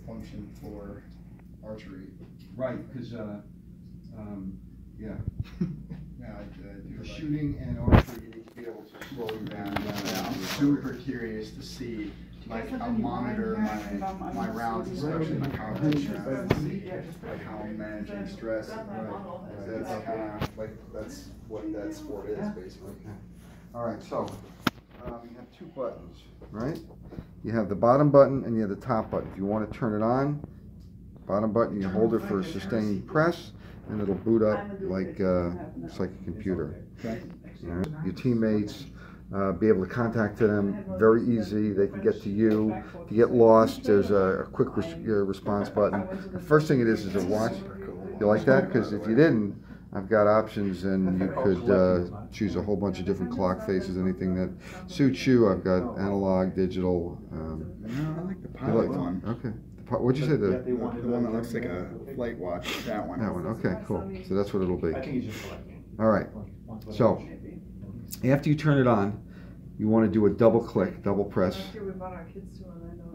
function for archery. Right, because yeah. Yeah, I do. For shooting and archery, you need to be able to slow down. Yeah, I'm super curious to see. Like, I'll monitor my rounds, especially my competition rounds, to see like how I'm managing stress. Right. That's kind of like that's what that sport is basically. All right, so you have two buttons, right? You have the bottom button and you have the top button. If you want to turn it on, bottom button, you hold it for a sustained press, and it'll boot up like it's like a computer. Okay. All right. Your teammates, be able to contact them very easy. They can get to you. If you get lost, there's a quick response button. The first thing it is a watch. You like that? Because if you didn't, I've got options, and you could choose a whole bunch of different clock faces, anything that suits you. I've got analog, digital. I like the pilot one. Okay. What'd you say? The one that looks like a flight watch. That one. That one. Okay, cool. So that's what it'll be. All right. So after you turn it on, you want to do a double click, double press,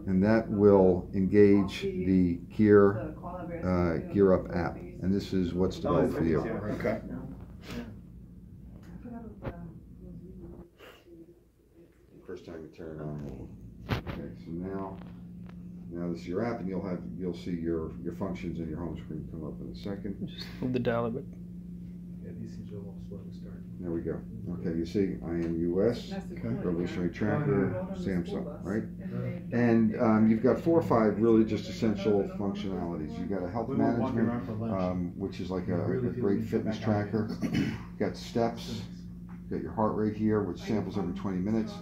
and that will engage the GearUp app. And this is what's developed for you. Okay. First time you turn it on. Okay. So now this is your app, and you'll see your functions and your home screen come up in a second. Just move the dial a bit. Yeah, these seems a little slow to start. There we go. Okay, you see, I am US, Revolutionary Tracker, Samsung, right? And you've got 4 or 5 really just essential functionalities. You've got a health management, which is like a great fitness tracker. You've got steps. You've got your heart rate here, which samples every 20 minutes.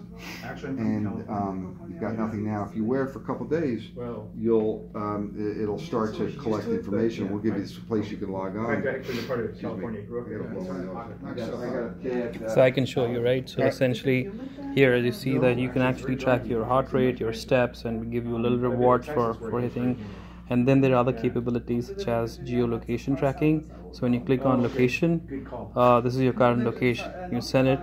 And you've got nothing now. If you wear it for a couple of days, it'll start to collect information. We'll give you this place you can log on. So I can show you, right? So essentially, here you see that you can actually track your heart rate, your steps, and give you a little rewards for hitting. And then there are other capabilities such as geolocation tracking. So when you click on location, this is your current location. You send it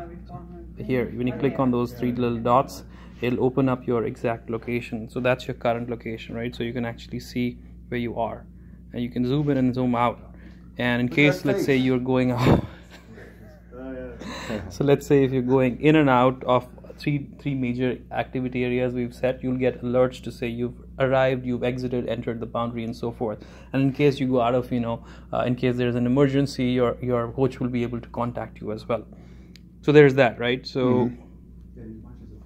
here. When you click on those 3 little dots, it'll open up your exact location. So that's your current location, right? So you can actually see where you are, and you can zoom in and zoom out. And in case, let's say you're going out, so let's say if you're going in and out of three major activity areas we've set, you'll get alerts to say you've arrived, you've exited, entered the boundary, and so forth. And in case you go out of, in case there's an emergency, your coach will be able to contact you as well. So there's that, right? So,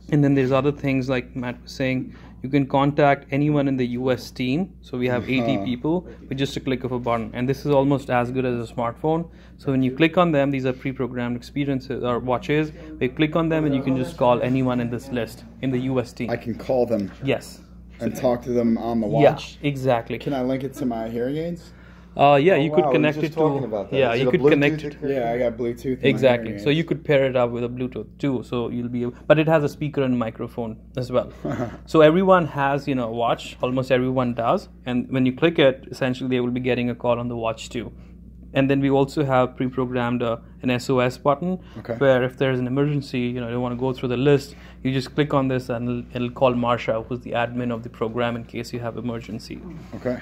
and then there's other things like Matt was saying. You can contact anyone in the US team. So we have 80 people with just a click of a button. And this is almost as good as a smartphone. So when you click on them, these are pre-programmed experiences or watches. You click on them and you can just call anyone in this list in the US team. I can call them. Yes. And talk to them on the watch. Yeah, exactly. Can I link it to my hearing aids? Yeah, you could connect it to. Yeah, you could connect it. Yeah, I got Bluetooth. Exactly. So you could pair it up with a Bluetooth too. So you'll be, but it has a speaker and microphone as well. So everyone has, a watch. Almost everyone does. And when you click it, essentially they will be getting a call on the watch too. And then we also have pre-programmed an SOS button, where if there's an emergency, you don't want to go through the list, you just click on this and it'll call Marsha, who's the admin of the program, in case you have emergency. Okay.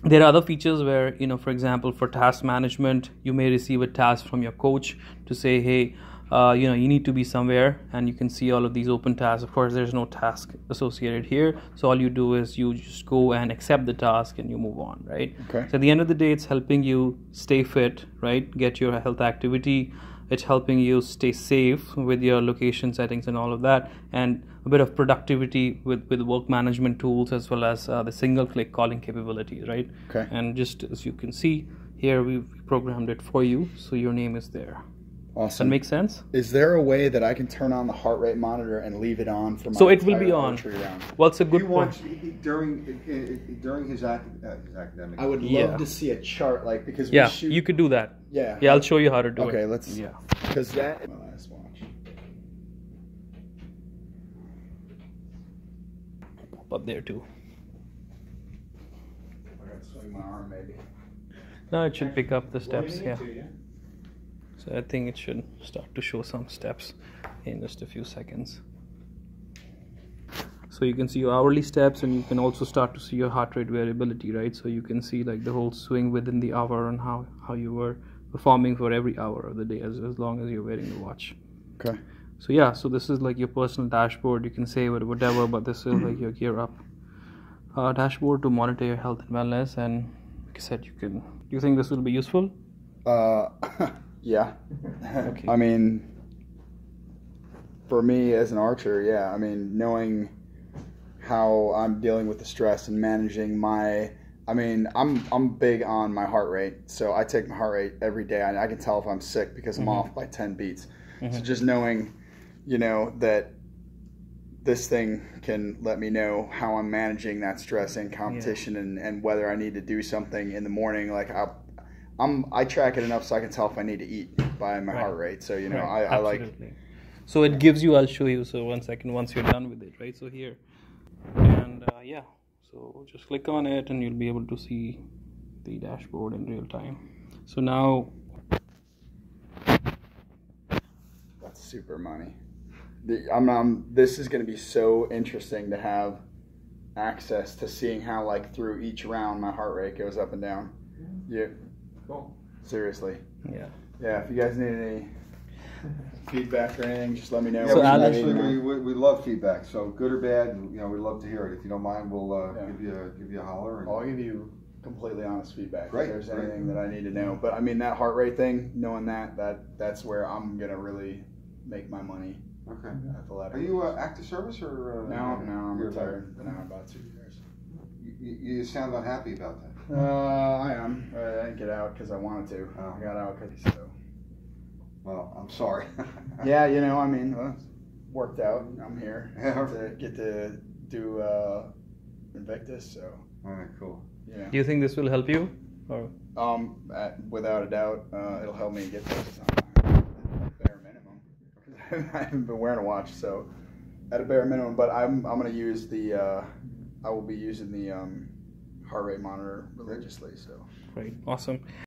There are other features where, for example, for task management, you may receive a task from your coach to say, hey, you need to be somewhere, and you can see all of these open tasks. Of course, there's no task associated here. So all you do is you just go and accept the task and you move on, right? Okay. So at the end of the day, it's helping you stay fit, right? Get your health activity. It's helping you stay safe with your location settings and all of that, and a bit of productivity with work management tools, as well as the single-click calling capabilities, right? Okay. And just as you can see here, we've programmed it for you, so your name is there. Awesome. That makes sense? Is there a way that I can turn on the heart rate monitor and leave it on for my So it will be on. Round? Well, it's a good point. During his academic. I would love to see a chart, because we shoot. You could do that. Yeah. Yeah, I'll show you how to do it. Okay, let's. Yeah. Because that. My last watch. Pop up there too. I got to swing my arm, maybe. No, it should pick up the steps. Yeah. So I think it should start to show some steps in just a few seconds. So you can see your hourly steps, and you can also start to see your heart rate variability, right? So you can see like the whole swing within the hour and how you were performing for every hour of the day as long as you're wearing the watch. Okay. So yeah, so this is like your personal dashboard. You can say whatever, but this is like your GearUp dashboard to monitor your health and wellness. And like I said, do you think this will be useful? Yeah. Okay. I mean, for me as an archer, yeah. I mean, knowing how I'm dealing with the stress and managing I'm big on my heart rate. So I take my heart rate every day. I can tell if I'm sick because I'm off by 10 beats. So just knowing, that this thing can let me know how I'm managing that stress and competition and whether I need to do something in the morning. Like I track it enough so I can tell if I need to eat by my heart rate. So, I like. So it gives you, I'll show you. So 1 second, once you're done with it, right? So here, and yeah, so just click on it and you'll be able to see the dashboard in real time. So now, that's super money. This is going to be so interesting to have access to seeing how, like, through each round my heart rate goes up and down. Yeah. Cool. Seriously. yeah. Yeah, if you guys need any feedback or anything, just let me know. Yeah, So we love feedback. So good or bad, we'd love to hear it. If you don't mind, we'll give you a holler. I'll give you completely honest feedback Great, if there's great. anything that I need to know. But I mean, that heart rate thing, knowing that's where I'm gonna really make my money. Okay. At the ladder. Are you active service or? No, I'm you're retired. Been out about 2 years. You sound unhappy about that. I am. I didn't get out because I wanted to. Oh. I got out because so. Well, I'm sorry. Yeah, I mean, well, it's worked out. I'm here Yeah. to get to do Invictus. So. All right, cool. Yeah. Do you think this will help you? Or Without a doubt, it'll help me get this at bare minimum. I haven't been wearing a watch, so at a bare minimum. But I'm gonna use I will be using the heart rate monitor religiously. So. Great, awesome.